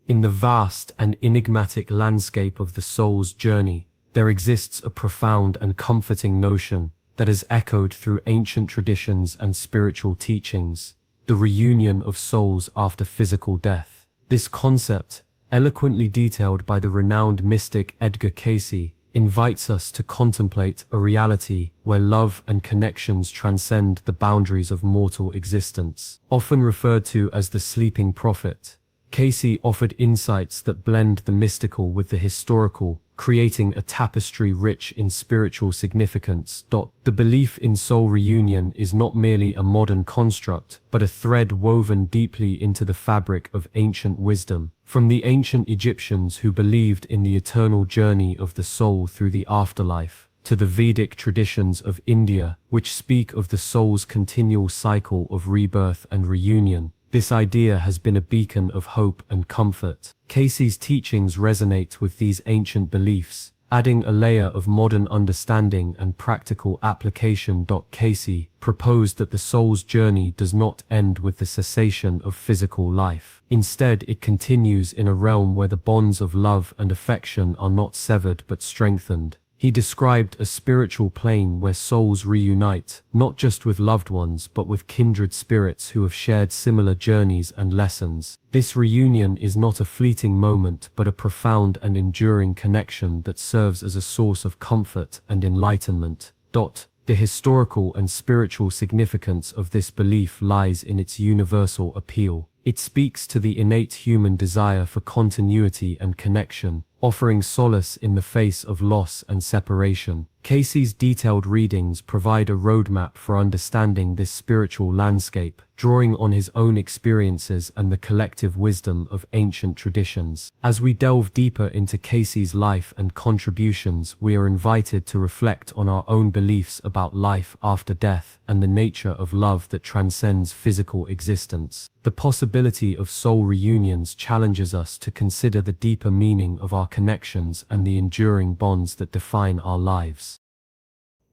In the vast and enigmatic landscape of the soul's journey, there exists a profound and comforting notion that has echoed through ancient traditions and spiritual teachings: the reunion of souls after physical death. This concept, eloquently detailed by the renowned mystic Edgar Cayce, invites us to contemplate a reality where love and connections transcend the boundaries of mortal existence. Often referred to as the sleeping prophet, Cayce offered insights that blend the mystical with the historical, creating a tapestry rich in spiritual significance. The belief in soul reunion is not merely a modern construct, but a thread woven deeply into the fabric of ancient wisdom. From the ancient Egyptians who believed in the eternal journey of the soul through the afterlife, to the Vedic traditions of India, which speak of the soul's continual cycle of rebirth and reunion, this idea has been a beacon of hope and comfort. Cayce's teachings resonate with these ancient beliefs, adding a layer of modern understanding and practical application. Cayce proposed that the soul's journey does not end with the cessation of physical life. Instead, it continues in a realm where the bonds of love and affection are not severed but strengthened. He described a spiritual plane where souls reunite, not just with loved ones but with kindred spirits who have shared similar journeys and lessons. This reunion is not a fleeting moment but a profound and enduring connection that serves as a source of comfort and enlightenment. The historical and spiritual significance of this belief lies in its universal appeal. It speaks to the innate human desire for continuity and connection, offering solace in the face of loss and separation. Cayce's detailed readings provide a roadmap for understanding this spiritual landscape, drawing on his own experiences and the collective wisdom of ancient traditions. As we delve deeper into Cayce's life and contributions, we are invited to reflect on our own beliefs about life after death and the nature of love that transcends physical existence. The possibility of soul reunions challenges us to consider the deeper meaning of our connections and the enduring bonds that define our lives.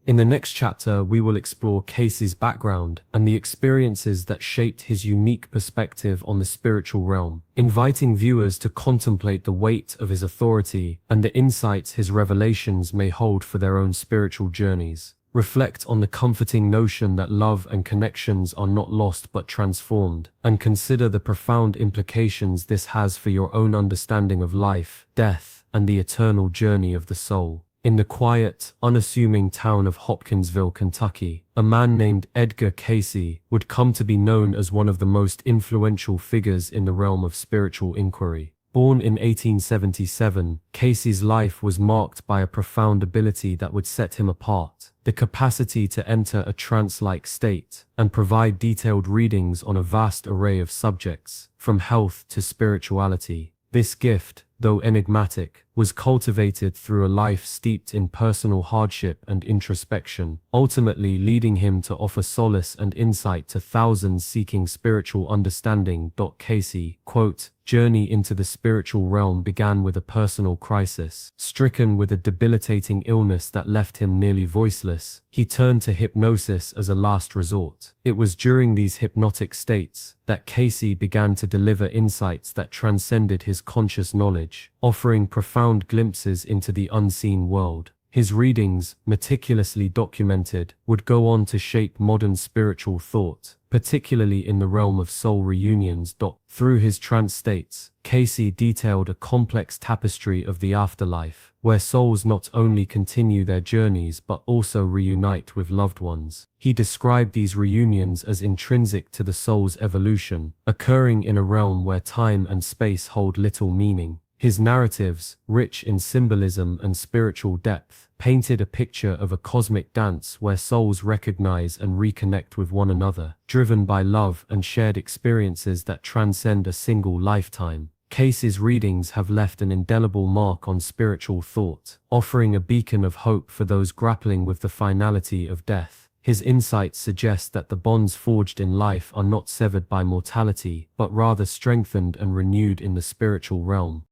In the next chapter, we will explore Cayce's background and the experiences that shaped his unique perspective on the spiritual realm, inviting viewers to contemplate the weight of his authority and the insights his revelations may hold for their own spiritual journeys. Reflect on the comforting notion that love and connections are not lost but transformed, and consider the profound implications this has for your own understanding of life, death, and the eternal journey of the soul. In the quiet, unassuming town of Hopkinsville, Kentucky, a man named Edgar Cayce would come to be known as one of the most influential figures in the realm of spiritual inquiry. Born in 1877, Cayce's life was marked by a profound ability that would set him apart: the capacity to enter a trance-like state and provide detailed readings on a vast array of subjects, from health to spirituality. This gift, though enigmatic, was cultivated through a life steeped in personal hardship and introspection, ultimately leading him to offer solace and insight to thousands seeking spiritual understanding. Cayce, quote, journey into the spiritual realm began with a personal crisis. Stricken with a debilitating illness that left him nearly voiceless, he turned to hypnosis as a last resort. It was during these hypnotic states that Cayce began to deliver insights that transcended his conscious knowledge, offering profound glimpses into the unseen world. His readings, meticulously documented, would go on to shape modern spiritual thought, particularly in the realm of soul reunions. Through his trance states, Cayce detailed a complex tapestry of the afterlife, where souls not only continue their journeys but also reunite with loved ones. He described these reunions as intrinsic to the soul's evolution, occurring in a realm where time and space hold little meaning. His narratives, rich in symbolism and spiritual depth, painted a picture of a cosmic dance where souls recognize and reconnect with one another, driven by love and shared experiences that transcend a single lifetime. Cayce's readings have left an indelible mark on spiritual thought, offering a beacon of hope for those grappling with the finality of death. His insights suggest that the bonds forged in life are not severed by mortality, but rather strengthened and renewed in the spiritual realm.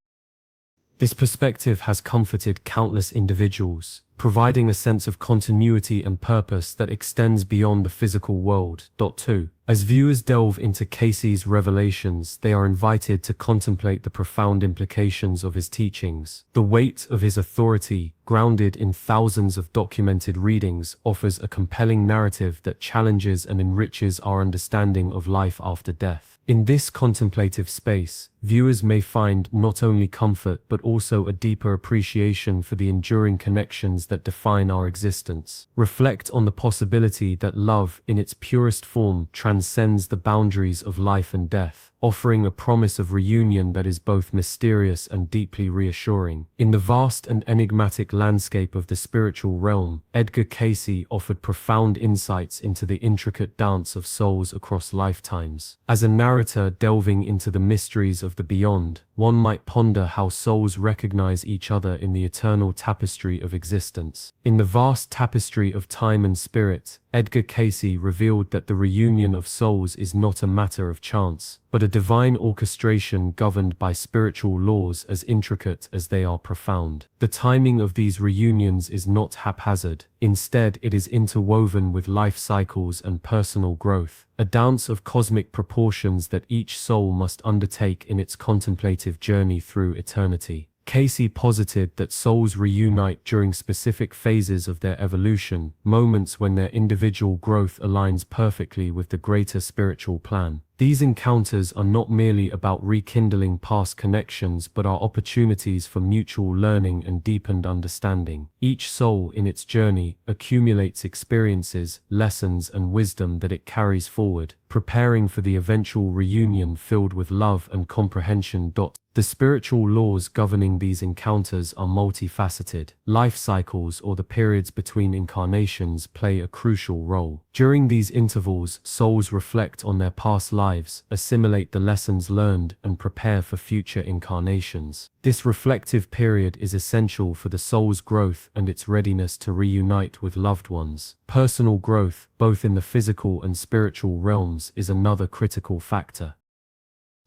This perspective has comforted countless individuals, providing a sense of continuity and purpose that extends beyond the physical world. 2. As viewers delve into Cayce's revelations, they are invited to contemplate the profound implications of his teachings. The weight of his authority, grounded in thousands of documented readings, offers a compelling narrative that challenges and enriches our understanding of life after death. In this contemplative space, viewers may find not only comfort but also a deeper appreciation for the enduring connections that define our existence. Reflect on the possibility that love, in its purest form, transcends the boundaries of life and death, offering a promise of reunion that is both mysterious and deeply reassuring. In the vast and enigmatic landscape of the spiritual realm, Edgar Cayce offered profound insights into the intricate dance of souls across lifetimes. As a narrator delving into the mysteries of the beyond, one might ponder how souls recognize each other in the eternal tapestry of existence. In the vast tapestry of time and spirit, Edgar Cayce revealed that the reunion of souls is not a matter of chance, but a divine orchestration governed by spiritual laws as intricate as they are profound. The timing of these reunions is not haphazard. Instead, it is interwoven with life cycles and personal growth, a dance of cosmic proportions that each soul must undertake in its contemplative journey through eternity. Cayce posited that souls reunite during specific phases of their evolution, moments when their individual growth aligns perfectly with the greater spiritual plan. These encounters are not merely about rekindling past connections but are opportunities for mutual learning and deepened understanding. Each soul in its journey accumulates experiences, lessons, and wisdom that it carries forward, preparing for the eventual reunion filled with love and comprehension. The spiritual laws governing these encounters are multifaceted. Life cycles, or the periods between incarnations, play a crucial role. During these intervals, souls reflect on their past lives, assimilate the lessons learned, and prepare for future incarnations. This reflective period is essential for the soul's growth and its readiness to reunite with loved ones. Personal growth, both in the physical and spiritual realms, is another critical factor.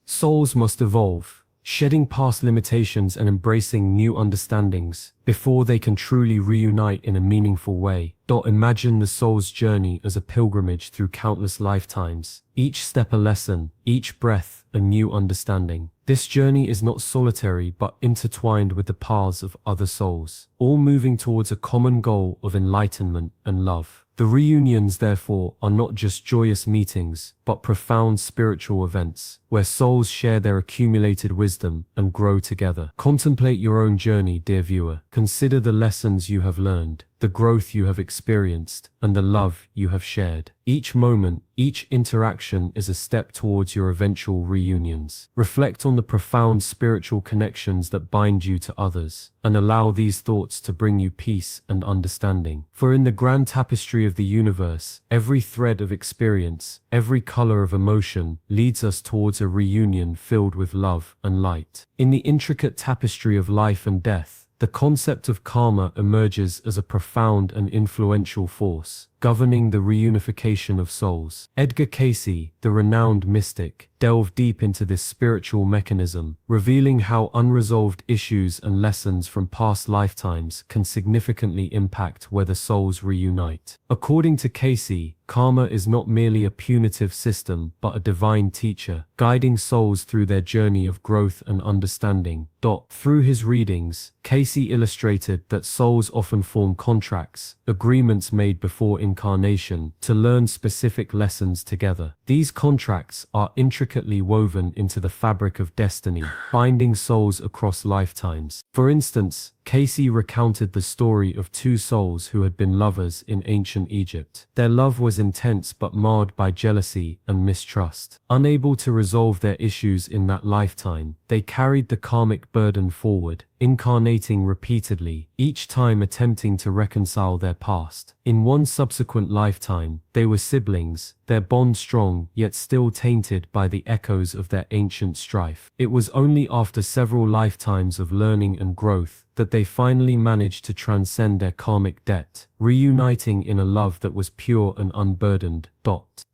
Souls must evolve, shedding past limitations and embracing new understandings, before they can truly reunite in a meaningful way. Imagine the soul's journey as a pilgrimage through countless lifetimes, each step a lesson, each breath a new understanding. This journey is not solitary but intertwined with the paths of other souls, all moving towards a common goal of enlightenment and love. The reunions, therefore, are not just joyous meetings, but profound spiritual events, where souls share their accumulated wisdom and grow together. Contemplate your own journey, dear viewer. Consider the lessons you have learned, the growth you have experienced, and the love you have shared. Each moment, each interaction is a step towards your eventual reunions. Reflect on the profound spiritual connections that bind you to others, and allow these thoughts to bring you peace and understanding. For in the grand tapestry of the universe, every thread of experience, every color of emotion, leads us towards a reunion filled with love and light. In the intricate tapestry of life and death, the concept of karma emerges as a profound and influential force, governing the reunification of souls. Edgar Cayce, the renowned mystic, delved deep into this spiritual mechanism, revealing how unresolved issues and lessons from past lifetimes can significantly impact whether souls reunite. According to Cayce, karma is not merely a punitive system but a divine teacher, guiding souls through their journey of growth and understanding. Through his readings, Cayce illustrated that souls often form contracts, agreements made before incarnation, to learn specific lessons together. These contracts are intricately woven into the fabric of destiny, binding souls across lifetimes. For instance, Cayce recounted the story of two souls who had been lovers in ancient Egypt. Their love was intense but marred by jealousy and mistrust. Unable to resolve their issues in that lifetime, they carried the karmic burden forward, incarnating repeatedly, each time attempting to reconcile their past. In one subsequent lifetime, they were siblings, their bond strong yet still tainted by the echoes of their ancient strife. It was only after several lifetimes of learning and growth that they finally managed to transcend their karmic debt, reuniting in a love that was pure and unburdened.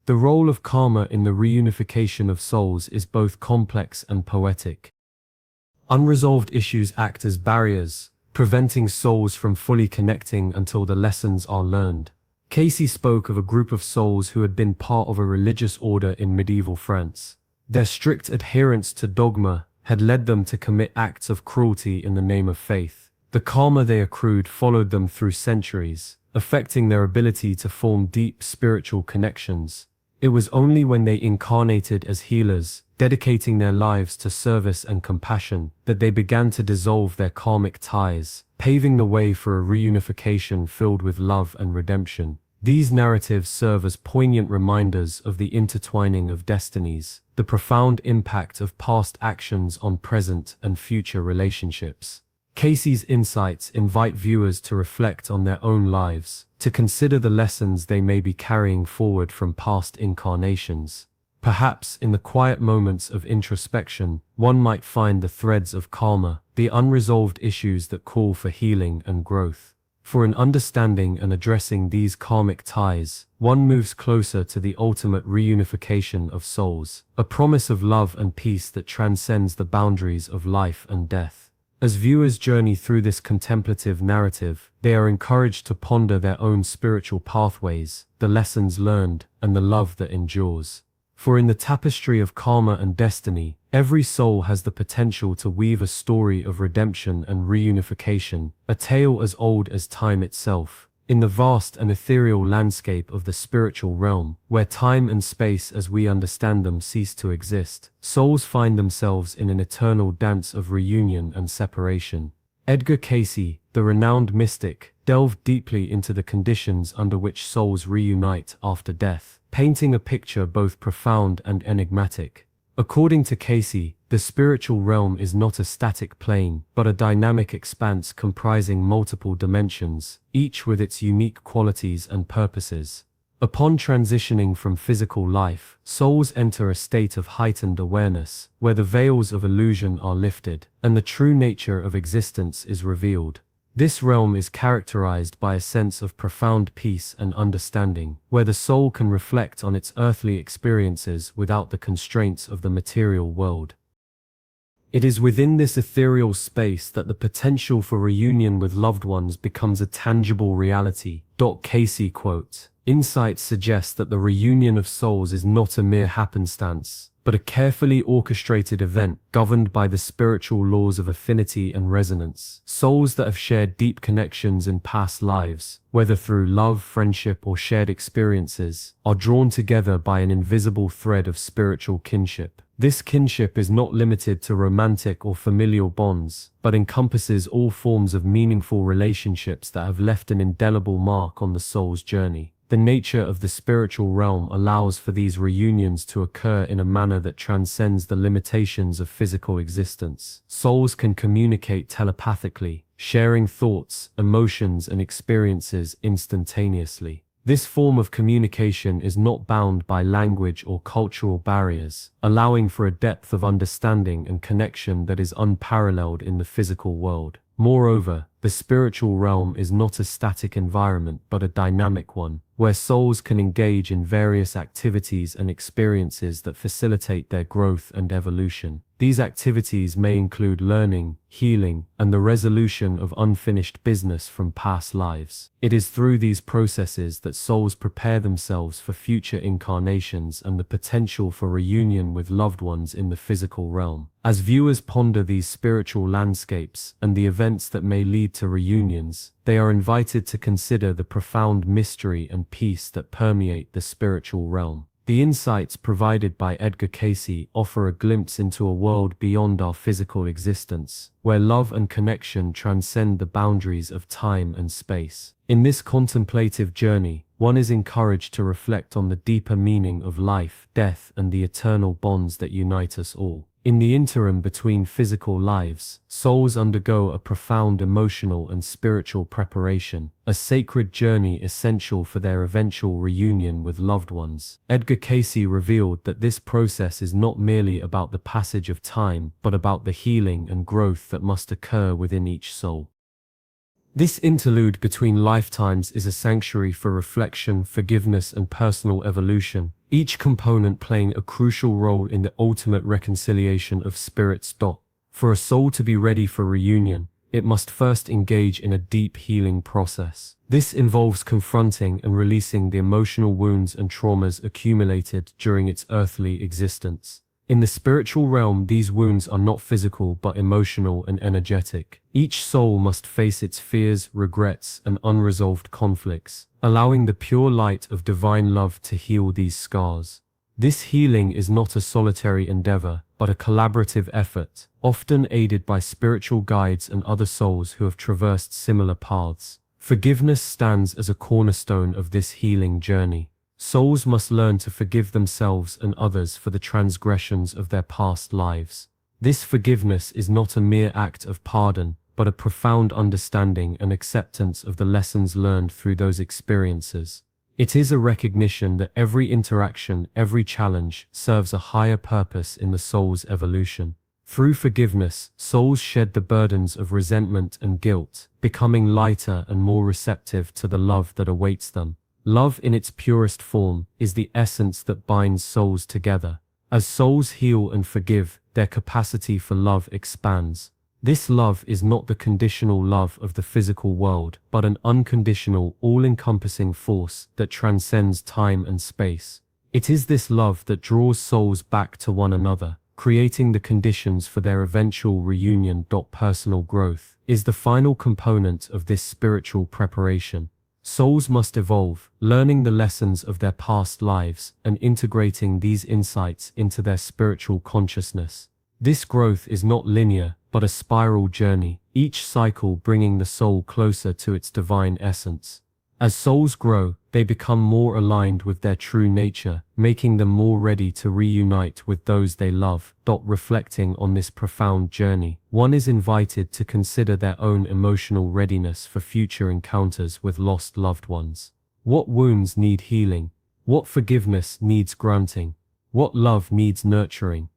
The role of karma in the reunification of souls is both complex and poetic. Unresolved issues act as barriers, preventing souls from fully connecting until the lessons are learned. Cayce spoke of a group of souls who had been part of a religious order in medieval France. Their strict adherence to dogma had led them to commit acts of cruelty in the name of faith. The karma they accrued followed them through centuries, affecting their ability to form deep spiritual connections. It was only when they incarnated as healers, dedicating their lives to service and compassion, that they began to dissolve their karmic ties, paving the way for a reunification filled with love and redemption. These narratives serve as poignant reminders of the intertwining of destinies, the profound impact of past actions on present and future relationships. Cayce's insights invite viewers to reflect on their own lives, to consider the lessons they may be carrying forward from past incarnations. Perhaps in the quiet moments of introspection, one might find the threads of karma, the unresolved issues that call for healing and growth. For in understanding and addressing these karmic ties, one moves closer to the ultimate reunification of souls, a promise of love and peace that transcends the boundaries of life and death. As viewers journey through this contemplative narrative, they are encouraged to ponder their own spiritual pathways, the lessons learned, and the love that endures. For in the tapestry of karma and destiny, every soul has the potential to weave a story of redemption and reunification, a tale as old as time itself. In the vast and ethereal landscape of the spiritual realm, where time and space as we understand them cease to exist, souls find themselves in an eternal dance of reunion and separation. Edgar Cayce, the renowned mystic, delved deeply into the conditions under which souls reunite after death, painting a picture both profound and enigmatic. According to Cayce, the spiritual realm is not a static plane, but a dynamic expanse comprising multiple dimensions, each with its unique qualities and purposes. Upon transitioning from physical life, souls enter a state of heightened awareness, where the veils of illusion are lifted, and the true nature of existence is revealed. This realm is characterized by a sense of profound peace and understanding, where the soul can reflect on its earthly experiences without the constraints of the material world. It is within this ethereal space that the potential for reunion with loved ones becomes a tangible reality. Cayce quotes, "Insights suggest that the reunion of souls is not a mere happenstance, but a carefully orchestrated event governed by the spiritual laws of affinity and resonance. Souls that have shared deep connections in past lives, whether through love, friendship, or shared experiences, are drawn together by an invisible thread of spiritual kinship. This kinship is not limited to romantic or familial bonds, but encompasses all forms of meaningful relationships that have left an indelible mark on the soul's journey. The nature of the spiritual realm allows for these reunions to occur in a manner that transcends the limitations of physical existence. Souls can communicate telepathically, sharing thoughts, emotions, and experiences instantaneously. This form of communication is not bound by language or cultural barriers, allowing for a depth of understanding and connection that is unparalleled in the physical world. Moreover, the spiritual realm is not a static environment but a dynamic one, where souls can engage in various activities and experiences that facilitate their growth and evolution. These activities may include learning, healing, and the resolution of unfinished business from past lives. It is through these processes that souls prepare themselves for future incarnations and the potential for reunion with loved ones in the physical realm. As viewers ponder these spiritual landscapes and the events that may lead to reunions, they are invited to consider the profound mystery and peace that permeate the spiritual realm. The insights provided by Edgar Cayce offer a glimpse into a world beyond our physical existence, where love and connection transcend the boundaries of time and space. In this contemplative journey, one is encouraged to reflect on the deeper meaning of life, death, and the eternal bonds that unite us all. In the interim between physical lives, souls undergo a profound emotional and spiritual preparation, a sacred journey essential for their eventual reunion with loved ones. Edgar Cayce revealed that this process is not merely about the passage of time, but about the healing and growth that must occur within each soul. This interlude between lifetimes is a sanctuary for reflection, forgiveness, and personal evolution, each component playing a crucial role in the ultimate reconciliation of spirits. For a soul to be ready for reunion, it must first engage in a deep healing process. This involves confronting and releasing the emotional wounds and traumas accumulated during its earthly existence. In the spiritual realm, these wounds are not physical but emotional and energetic. Each soul must face its fears, regrets, and unresolved conflicts, allowing the pure light of divine love to heal these scars. This healing is not a solitary endeavor, but a collaborative effort, often aided by spiritual guides and other souls who have traversed similar paths. Forgiveness stands as a cornerstone of this healing journey. Souls must learn to forgive themselves and others for the transgressions of their past lives. This forgiveness is not a mere act of pardon, but a profound understanding and acceptance of the lessons learned through those experiences. It is a recognition that every interaction, every challenge, serves a higher purpose in the soul's evolution. Through forgiveness, souls shed the burdens of resentment and guilt, becoming lighter and more receptive to the love that awaits them. Love in its purest form is the essence that binds souls together. As souls heal and forgive, their capacity for love expands. This love is not the conditional love of the physical world, but an unconditional, all-encompassing force that transcends time and space. It is this love that draws souls back to one another, creating the conditions for their eventual reunion. Personal growth is the final component of this spiritual preparation. Souls must evolve, learning the lessons of their past lives and integrating these insights into their spiritual consciousness. This growth is not linear, but a spiral journey, each cycle bringing the soul closer to its divine essence. As souls grow, they become more aligned with their true nature, making them more ready to reunite with those they love. Reflecting on this profound journey, one is invited to consider their own emotional readiness for future encounters with lost loved ones. What wounds need healing? What forgiveness needs granting? What love needs nurturing?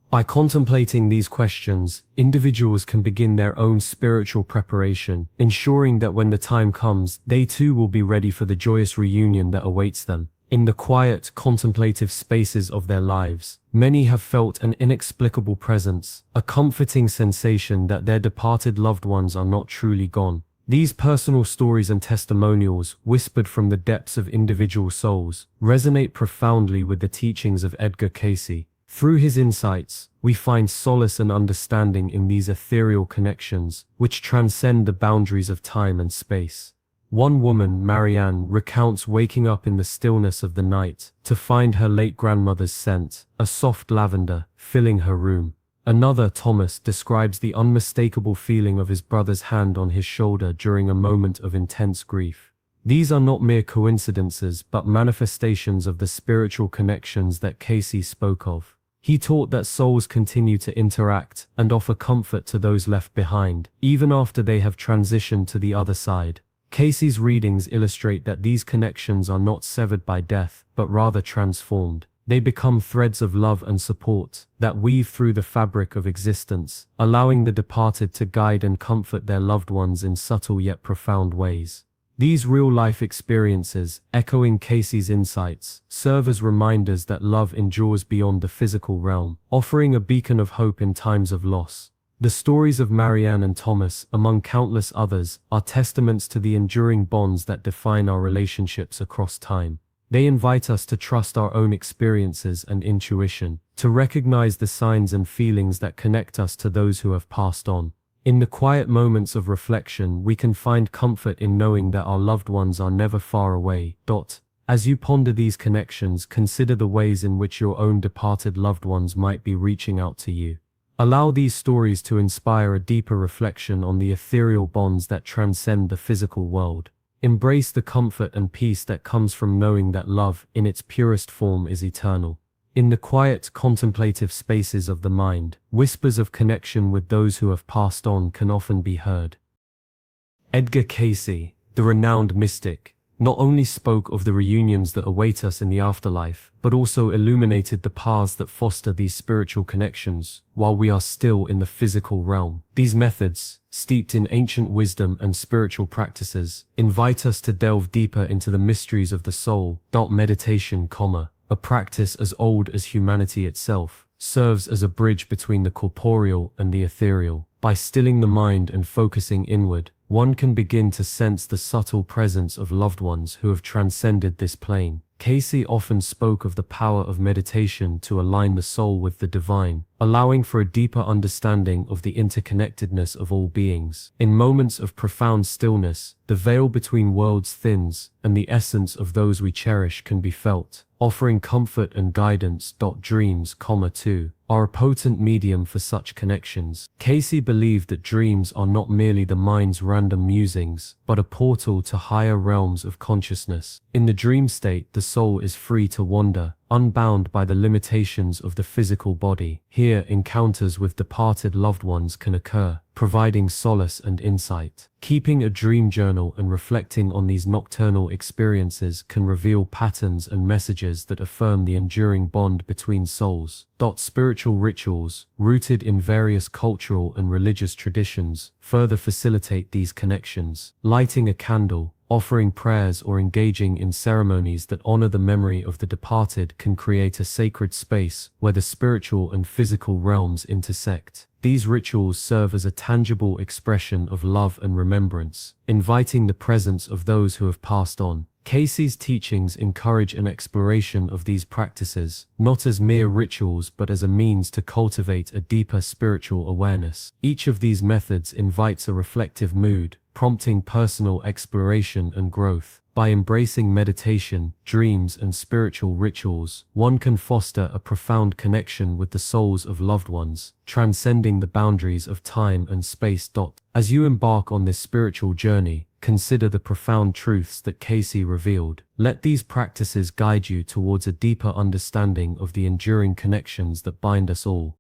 By contemplating these questions, individuals can begin their own spiritual preparation, ensuring that when the time comes, they too will be ready for the joyous reunion that awaits them. In the quiet, contemplative spaces of their lives, many have felt an inexplicable presence, a comforting sensation that their departed loved ones are not truly gone. These personal stories and testimonials, whispered from the depths of individual souls, resonate profoundly with the teachings of Edgar Cayce. Through his insights, we find solace and understanding in these ethereal connections, which transcend the boundaries of time and space. One woman, Marianne, recounts waking up in the stillness of the night to find her late grandmother's scent, a soft lavender, filling her room. Another, Thomas, describes the unmistakable feeling of his brother's hand on his shoulder during a moment of intense grief. These are not mere coincidences, but manifestations of the spiritual connections that Cayce spoke of. He taught that souls continue to interact and offer comfort to those left behind, even after they have transitioned to the other side. Cayce's readings illustrate that these connections are not severed by death, but rather transformed. They become threads of love and support that weave through the fabric of existence, allowing the departed to guide and comfort their loved ones in subtle yet profound ways. These real-life experiences, echoing Cayce's insights, serve as reminders that love endures beyond the physical realm, offering a beacon of hope in times of loss. The stories of Marianne and Thomas, among countless others, are testaments to the enduring bonds that define our relationships across time. They invite us to trust our own experiences and intuition, to recognize the signs and feelings that connect us to those who have passed on. In the quiet moments of reflection, we can find comfort in knowing that our loved ones are never far away. As you ponder these connections, consider the ways in which your own departed loved ones might be reaching out to you. Allow these stories to inspire a deeper reflection on the ethereal bonds that transcend the physical world. Embrace the comfort and peace that comes from knowing that love, in its purest form, is eternal. In the quiet, contemplative spaces of the mind, whispers of connection with those who have passed on can often be heard. Edgar Cayce, the renowned mystic, not only spoke of the reunions that await us in the afterlife, but also illuminated the paths that foster these spiritual connections while we are still in the physical realm. These methods, steeped in ancient wisdom and spiritual practices, invite us to delve deeper into the mysteries of the soul. Meditation, a practice as old as humanity itself, serves as a bridge between the corporeal and the ethereal. By stilling the mind and focusing inward, one can begin to sense the subtle presence of loved ones who have transcended this plane. Cayce often spoke of the power of meditation to align the soul with the divine, allowing for a deeper understanding of the interconnectedness of all beings. In moments of profound stillness, the veil between worlds thins, and the essence of those we cherish can be felt, offering comfort and guidance. Dreams, too, are a potent medium for such connections. Cayce believed that dreams are not merely the mind's random musings, but a portal to higher realms of consciousness. In the dream state, the soul is free to wander, unbound by the limitations of the physical body. Here, encounters with departed loved ones can occur, providing solace and insight. Keeping a dream journal and reflecting on these nocturnal experiences can reveal patterns and messages that affirm the enduring bond between souls. Spiritual rituals, rooted in various cultural and religious traditions, further facilitate these connections. Lighting a candle, offering prayers, or engaging in ceremonies that honor the memory of the departed can create a sacred space where the spiritual and physical realms intersect. These rituals serve as a tangible expression of love and remembrance, inviting the presence of those who have passed on. Cayce's teachings encourage an exploration of these practices, not as mere rituals but as a means to cultivate a deeper spiritual awareness. Each of these methods invites a reflective mood, prompting personal exploration and growth. By embracing meditation, dreams, and spiritual rituals, one can foster a profound connection with the souls of loved ones, transcending the boundaries of time and space. As you embark on this spiritual journey, consider the profound truths that Cayce revealed. Let these practices guide you towards a deeper understanding of the enduring connections that bind us all.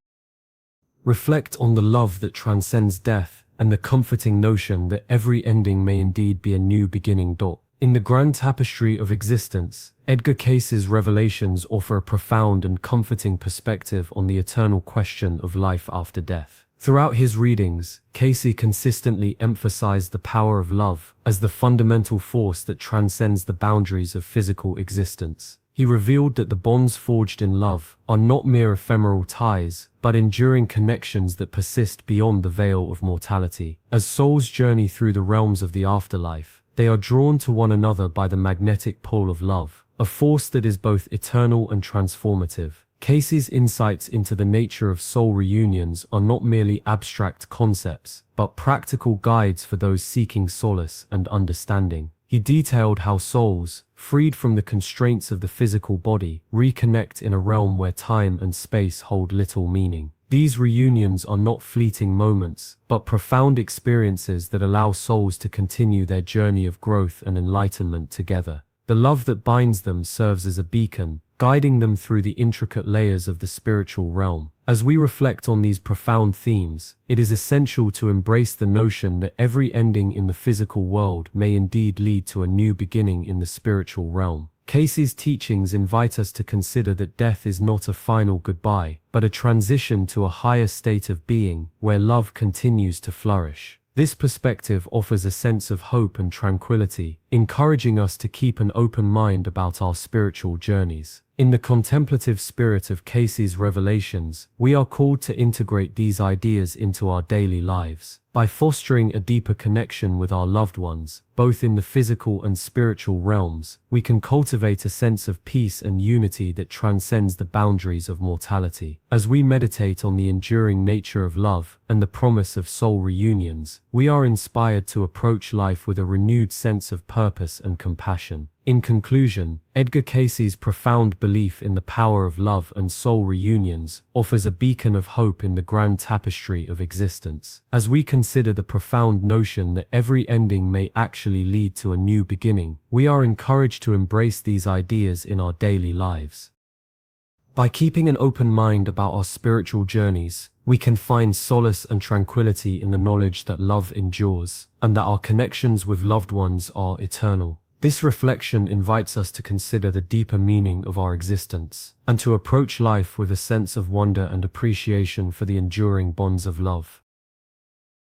Reflect on the love that transcends death and the comforting notion that every ending may indeed be a new beginning. In the grand tapestry of existence, Edgar Cayce's revelations offer a profound and comforting perspective on the eternal question of life after death. Throughout his readings, Cayce consistently emphasized the power of love as the fundamental force that transcends the boundaries of physical existence. He revealed that the bonds forged in love are not mere ephemeral ties, but enduring connections that persist beyond the veil of mortality. As souls journey through the realms of the afterlife, they are drawn to one another by the magnetic pull of love, a force that is both eternal and transformative. Cayce's insights into the nature of soul reunions are not merely abstract concepts, but practical guides for those seeking solace and understanding. He detailed how souls, freed from the constraints of the physical body, reconnect in a realm where time and space hold little meaning. These reunions are not fleeting moments, but profound experiences that allow souls to continue their journey of growth and enlightenment together. The love that binds them serves as a beacon, guiding them through the intricate layers of the spiritual realm. As we reflect on these profound themes, it is essential to embrace the notion that every ending in the physical world may indeed lead to a new beginning in the spiritual realm. Cayce's teachings invite us to consider that death is not a final goodbye, but a transition to a higher state of being, where love continues to flourish. This perspective offers a sense of hope and tranquility, encouraging us to keep an open mind about our spiritual journeys. In the contemplative spirit of Cayce's revelations, we are called to integrate these ideas into our daily lives. By fostering a deeper connection with our loved ones, both in the physical and spiritual realms, we can cultivate a sense of peace and unity that transcends the boundaries of mortality. As we meditate on the enduring nature of love and the promise of soul reunions, we are inspired to approach life with a renewed sense of purpose and compassion. In conclusion, Edgar Cayce's profound belief in the power of love and soul reunions offers a beacon of hope in the grand tapestry of existence. As we consider the profound notion that every ending may actually lead to a new beginning, we are encouraged to embrace these ideas in our daily lives. By keeping an open mind about our spiritual journeys, we can find solace and tranquility in the knowledge that love endures, and that our connections with loved ones are eternal. This reflection invites us to consider the deeper meaning of our existence, and to approach life with a sense of wonder and appreciation for the enduring bonds of love.